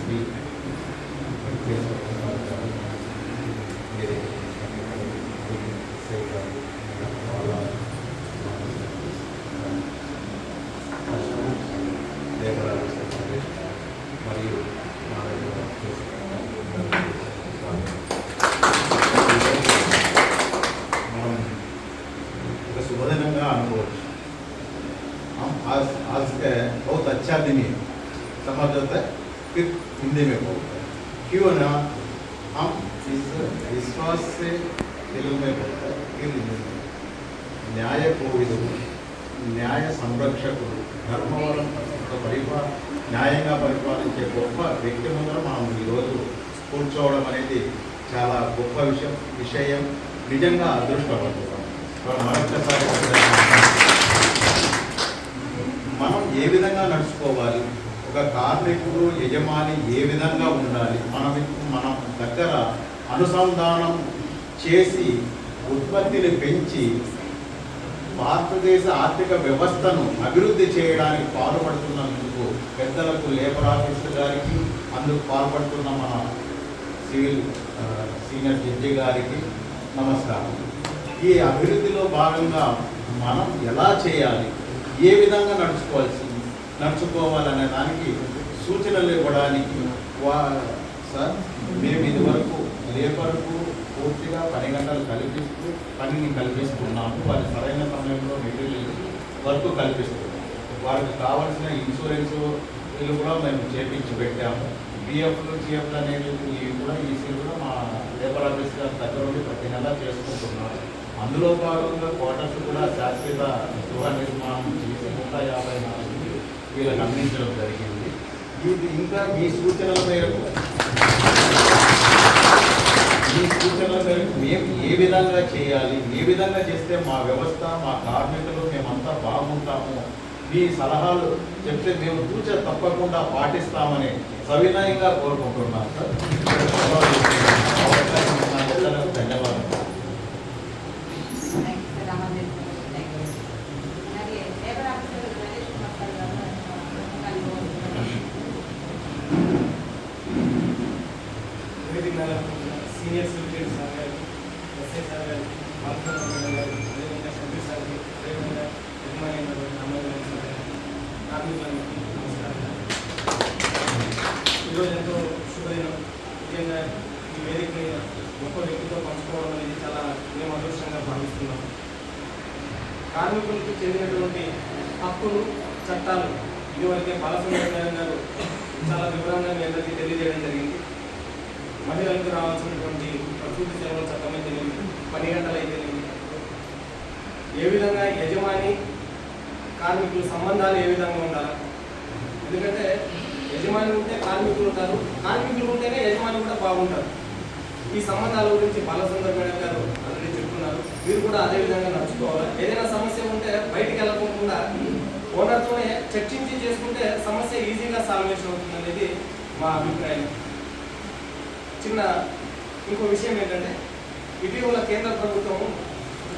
మరియు మనం ఒక శుభదినంగా అనుకోవచ్చు. आज के बहुत अच्छा दिन है, समझ होता है फिर हिंदी में बोलते हैं। क्यों ना हम इस विश्वास से तेलुगु में बोलते हैं फिर हिंदी में। न्याय कोविदुడు, న్యాయ సంరక్షకుడు, ధర్మవరం న్యాయంగా పరిపాలించే గొప్ప వ్యక్తి ముందర మనం ఈరోజు కూర్చోవడం అనేది చాలా గొప్ప విషయం. నిజంగా అదృష్టపడుతున్నాం. మరొకసారి మనం ఏ విధంగా నడుచుకోవాలి, ఒక కార్మికుడు యజమాని ఏ విధంగా ఉండాలి, మన దగ్గర అనుసంధానం చేసి ఉత్పత్తిని పెంచి భారతదేశ ఆర్థిక వ్యవస్థను అభివృద్ధి చేయడానికి పాల్పడుతున్నందుకు పెద్దలకు, లేబర్ ఆఫీసర్ గారికి, అందుకు పాల్పడుతున్న మన సివిల్ సీనియర్ జడ్జి గారికి నమస్కారం. ఈ అభివృద్ధిలో భాగంగా మనం ఎలా చేయాలి, ఏ విధంగా నడుచుకోవాలనే దానికి సూచనలు ఇవ్వడానికి సార్ మేము ఇదివరకు లేబర్కు పూర్తిగా 10 గంటలు పనిని కల్పిస్తున్నాము. వారి సరైన సమయంలో మెటీరియల్ వర్క్ కల్పిస్తున్నాము. వారికి కావాల్సిన ఇన్సూరెన్స్ కూడా మేము చేపించి పెట్టాము. పిఎఫ్లు, జిఎఫ్లు అనేవి కూడా ఈసీలు కూడా మా లేబర్ ఆఫీస్ గారి దగ్గర నుండి ప్రతి నెల చేసుకుంటున్నారు. అందులో భాగంగా క్వార్టర్స్ కూడా శాశ్వత గృహ నిర్మాణం చేసి 154 వీళ్ళకి అందించడం జరిగింది. ఇది ఇంకా మీ సూచనల మేరకు మేము ఏ విధంగా చేయాలి, ఏ విధంగా చేస్తే మా వ్యవస్థ, మా కార్మికులు మేమంతా బాగుంటాము, మీ సలహాలు చెప్తే మేము తప్పకుండా పాటిస్తామని సవినయంగా కోరుకుంటున్నాం సార్. ధన్యవాదాలు. సీనియర్ సెక్రటరీ సార్ గారు, ఎస్ఐ సార్ గారు, అదేవిధంగా సభ్యులు సార్ గారు, అదేవిధంగా యజమాని కార్మికులందరికీ నమస్కారం. ఈరోజు ఎంతో శుభదినం. ముఖ్యంగా ఈ వేదిక మీద గొప్ప వ్యక్తితో పంచుకోవడం అనేది చాలా మేము అదృష్టంగా భావిస్తున్నాం. కార్మికులకు చెందినటువంటి హక్కులు, చట్టాలు ఇదివరకే బాలసుబ్రహ్మణ్యం గారు చాలా వివరంగా మీ అందరికీ తెలియజేయడం జరిగింది. మహిళలకు రావాల్సినటువంటి ప్రసూతి సేవల చట్టం అయితేనేమి, 10 గంటలు అయితేనేమి, ఏ విధంగా యజమాని కార్మికుల సంబంధాలు ఏ విధంగా ఉండాలి. ఎందుకంటే యజమాని ఉంటే కార్మికులు ఉంటారు, కార్మికులు ఉంటేనే యజమాని కూడా బాగుంటారు. ఈ సంబంధాల గురించి బాలసుబ్రహ్మణ్యం గారు ఆల్రెడీ చెప్తున్నారు. మీరు కూడా అదే విధంగా నడుచుకోవాలి. ఏదైనా సమస్య ఉంటే బయటికి వెళ్ళకుండా ఓనర్తోనే చర్చించి చేసుకుంటే సమస్య ఈజీగా సాల్వేషన్ అవుతుంది అనేది మా అభిప్రాయం. ఇంకో విషయం ఏంటంటే, ఇటీవల కేంద్ర ప్రభుత్వం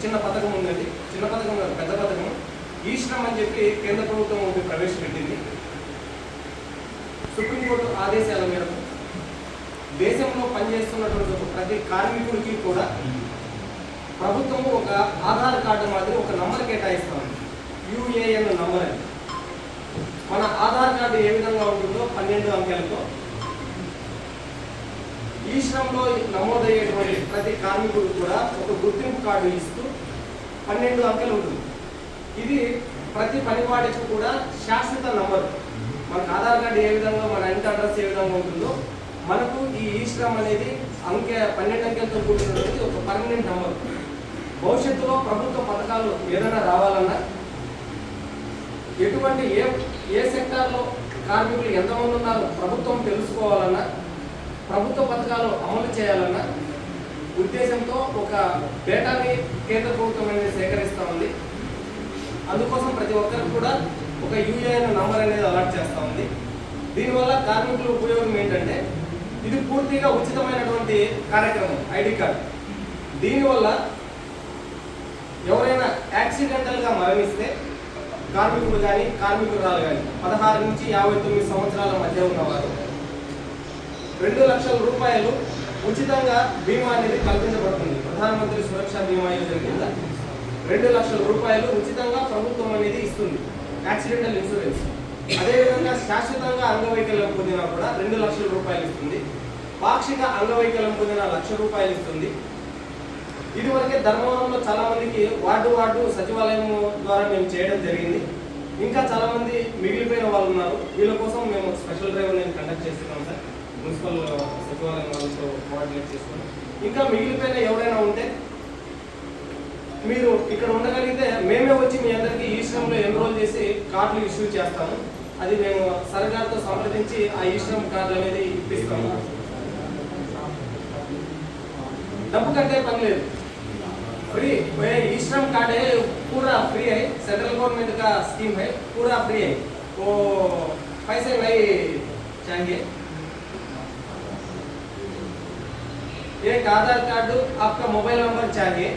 చిన్న పథకం ఉందండి. చిన్న పథకం కాదు, పెద్ద పథకం. ఈ శ్రమ్ అని చెప్పి కేంద్ర ప్రభుత్వం ఒకటి ప్రవేశపెట్టింది. సుప్రీంకోర్టు ఆదేశాల మేరకు దేశంలో పనిచేస్తున్నటువంటి ప్రతి కార్మికుడికి కూడా ప్రభుత్వము ఒక ఆధార్ కార్డు మాదిరి ఒక నంబర్ కేటాయిస్తాం, యుఏఎన్ నంబర్ అని. మన ఆధార్ కార్డు ఏ విధంగా ఉంటుందో 12 అంకెలతో ఈ శ్రమంలో నమోదయ్యేటువంటి ప్రతి కార్మికుడు కూడా ఒక గుర్తింపు కార్డు ఇస్తూ 12 అంకెలు ఉంటుంది. ఇది ప్రతి పనివాడికి కూడా శాశ్వత నంబర్. మనకు ఆధార్ కార్డు ఏ విధంగా, మన ఇంటి అడ్రస్ ఏ విధంగా ఉంటుందో మనకు ఈ శ్రమ్ అనేది 12 అంకెలతో కూడినటువంటి ఒక పర్మనెంట్ నంబర్. భవిష్యత్తులో ప్రభుత్వ పథకాలు ఏదైనా రావాలన్నా, ఎటువంటి ఏ సెక్టార్లో కార్మికులు ఎంతమంది ఉన్నారో ప్రభుత్వం తెలుసుకోవాలన్నా, ప్రభుత్వ పథకాలు అమలు చేయాలన్న ఉద్దేశంతో ఒక డేటాని కేంద్ర ప్రభుత్వం అనేది సేకరిస్తూ ఉంది. అందుకోసం ప్రతి ఒక్కరికి కూడా ఒక యుఏఎన్ నంబర్ అనేది అలాట్ చేస్తూ ఉంది. దీనివల్ల కార్మికుల ఉపయోగం ఏంటంటే, ఇది పూర్తిగా ఉచితమైనటువంటి కార్యక్రమం ఐడి కార్డు. దీనివల్ల ఎవరైనా యాక్సిడెంటల్గా మరణిస్తే కార్మికుడు కానీ కార్మికురాలు కానీ 16 నుంచి 59 సంవత్సరాల మధ్య ఉన్నవారు 2 లక్షల రూపాయలు ఉచితంగా బీమా అనేది కల్పించబడుతుంది. ప్రధానమంత్రి సురక్ష బీమా యోజన కింద 2 లక్షల రూపాయలు ఉచితంగా ప్రభుత్వం అనేది ఇస్తుంది, యాక్సిడెంటల్ ఇన్సూరెన్స్. అదేవిధంగా శాశ్వతంగా అంగవైకల్యం పొందినా కూడా 2 లక్షల రూపాయలు ఇస్తుంది. పాక్షిక అంగవైకల్యం పొందిన 1 లక్ష రూపాయలు ఇస్తుంది. ఇదివరకే ధర్మవరంలో చాలా మందికి వార్డు సచివాలయం ద్వారా మేము చేయడం జరిగింది. ఇంకా చాలా మంది మిగిలిపోయిన వాళ్ళు ఉన్నారు. వీళ్ళ కోసం మేము స్పెషల్ డ్రైవ్ నేను కండక్ట్ చేస్తున్నాం సార్, మున్సిపల్ సచివాలయం వాళ్ళతో కోఆర్డినేట్ చేసుకుని. ఇంకా మిగిలిపోయిన ఎవరైనా ఉంటే మీరు ఇక్కడ ఉండగలిగితే మేమే వచ్చి మీ అందరికీ ఈ శ్రమ్లో ఎన్రోల్ చేసి కార్డులు ఇష్యూ చేస్తాము. అది మేము సర్కార్తో సంప్రదించి ఆ ఈ శ్రమ్ కార్డు అనేది ఇప్పిస్తాము. డబ్బు కట్టే పని లేదు, फ्री ई श्रम कार्ड है पूरा फ्री है, सेंट्रल गवर्नमेंट का स्कीम है, पूरा फ्री है, वो पैसे नहीं चाहिए। एक आधार कार्ड, आपका मोबाइल नंबर चाहिए,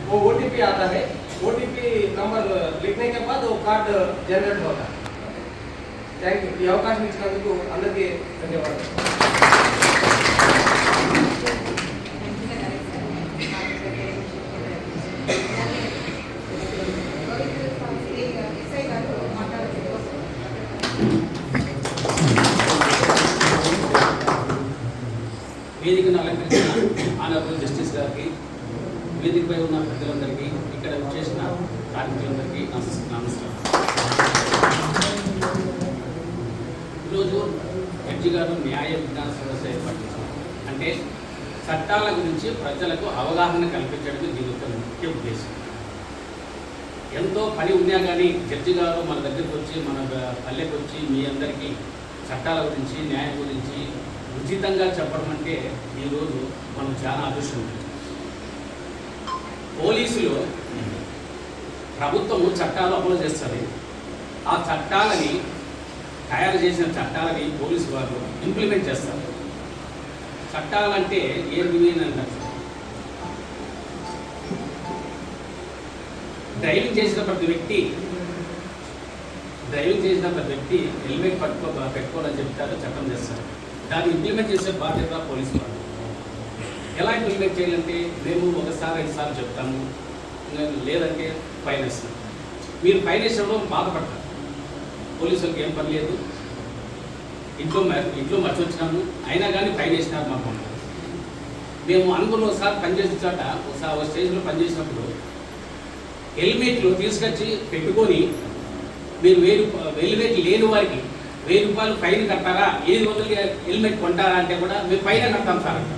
वो OTP आता है, OTP नंबर लिखने के बाद वो कार्ड जनरेट होता है। Thank you. ఈ అవకాశం ఇచ్చినందుకు అందరికీ ధన్యవాదాలు। వేదికను అలంకరించిన ఆనరబుల్ జస్టిస్ గారికి, వేదికపై ఉన్న ప్రజలందరికీ, ఇక్కడ చేసిన కార్మికులందరికీ నమస్కారం. ఈరోజు జడ్జి గారు న్యాయ విజ్ఞాన సదస్సు ఏర్పాటు చేశారు. అంటే చట్టాల గురించి ప్రజలకు అవగాహన కల్పించడం దీని యొక్క ముఖ్య ఉద్దేశం. ఎంతో పని ఉన్నా కానీ జడ్జి గారు మన దగ్గరికి వచ్చి, మన పల్లెకి వచ్చి మీ అందరికీ చట్టాల గురించి, న్యాయం గురించి ఉచితంగా చెప్పడం అంటే ఈరోజు మనం చాలా అదృష్టం. పోలీసులు ప్రభుత్వము చట్టాలు అమలు చేస్తుంది. ఆ చట్టాలని తయారు చేసిన చట్టాలని పోలీసు వారు ఇంప్లిమెంట్ చేస్తారు. చట్టాలంటే ఏంటి అంటారు. డ్రైవింగ్ చేసిన ప్రతి వ్యక్తి హెల్మెట్ పెట్టుకోవాలని చెప్తారు, చట్టం చేస్తారు. దాన్ని ఇంప్లిమెంట్ చేసే బాధ్యత పోలీసు వారు. ఎలా ఇంప్లిమెంట్ చేయాలంటే మేము 1 సారి 5 సార్లు చెప్తాము, లేదంటే ఫైన్ వేస్తాం. మీరు ఫైన్ వేసినప్పుడు బాధపడతారు. పోలీసులకు ఏం పని లేదు, ఇంట్లో మర్చి వచ్చినాము, అయినా కానీ ఫైన్ వేసినారు మాకు. మేము అనుకున్న ఒకసారి పనిచేసిన చోట ఒక స్టేజ్లో పనిచేసినప్పుడు హెల్మెట్లు తీసుకొచ్చి పెట్టుకొని మీరు హెల్మెట్ లేని వారికి 1000 రూపాయలు ఫైన్ కట్టారా, 700 హెల్మెట్ కొంటారా అంటే కూడా మేము ఫైన్ కడతాం సార్ అంట.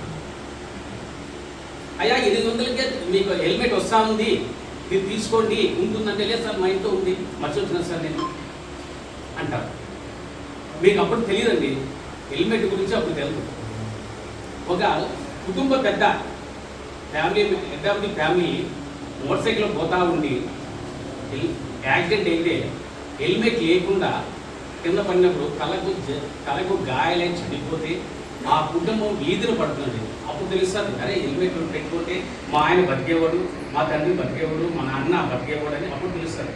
అయ్యా 800కే మీకు హెల్మెట్ వస్తూ ఉంది, మీరు తీసుకోండి, ఉంటుందంటే లేదు సార్ మా ఇంట్లో ఉంది, మర్చి వచ్చినా సార్ నేను అంటారు. మీకు అప్పుడు తెలియదండి, హెల్మెట్ గురించి అప్పుడు తెలుసు. ఒక కుటుంబ పెద్ద ఫ్యామిలీ మోటార్ సైకిల్లో పోతా ఉండి యాక్సిడెంట్ అయితే హెల్మెట్ లేకుండా కింద పడినప్పుడు తలకు గాయాలై చనిపోతే ఆ కుటుంబం వీధిలో పడుతుంది. అప్పుడు తెలుస్తుంది, అరే హెల్మెట్ పెట్టుకుంటే మా ఆయన బతికేవాడు, మా తండ్రి బతికేవాడు, మా నాన్న బతికేవాడు అని అప్పుడు తెలుస్తుంది.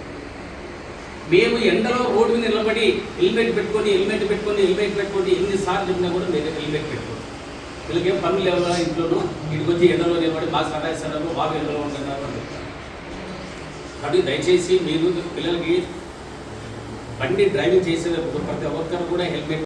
మేము ఎండలో రోడ్డు మీద నిలబడి హెల్మెట్ పెట్టుకొని ఎన్నిసార్లు చెప్పినా కూడా మీరు హెల్మెట్ పెట్టుకోండి. వీళ్ళకేం పనులు లేవు ఇంట్లోనూ, ఇటుకు వచ్చి ఎండలో నిలబడి బాగా సదాయిస్తున్నారు, బాగా ఎండలో ఉంటున్నారు అని చెప్తారు. కాబట్టి దయచేసి మీరు పిల్లలకి బండి డ్రైవింగ్ చేసే ప్రతి ఒక్కరు కూడా హెల్మెట్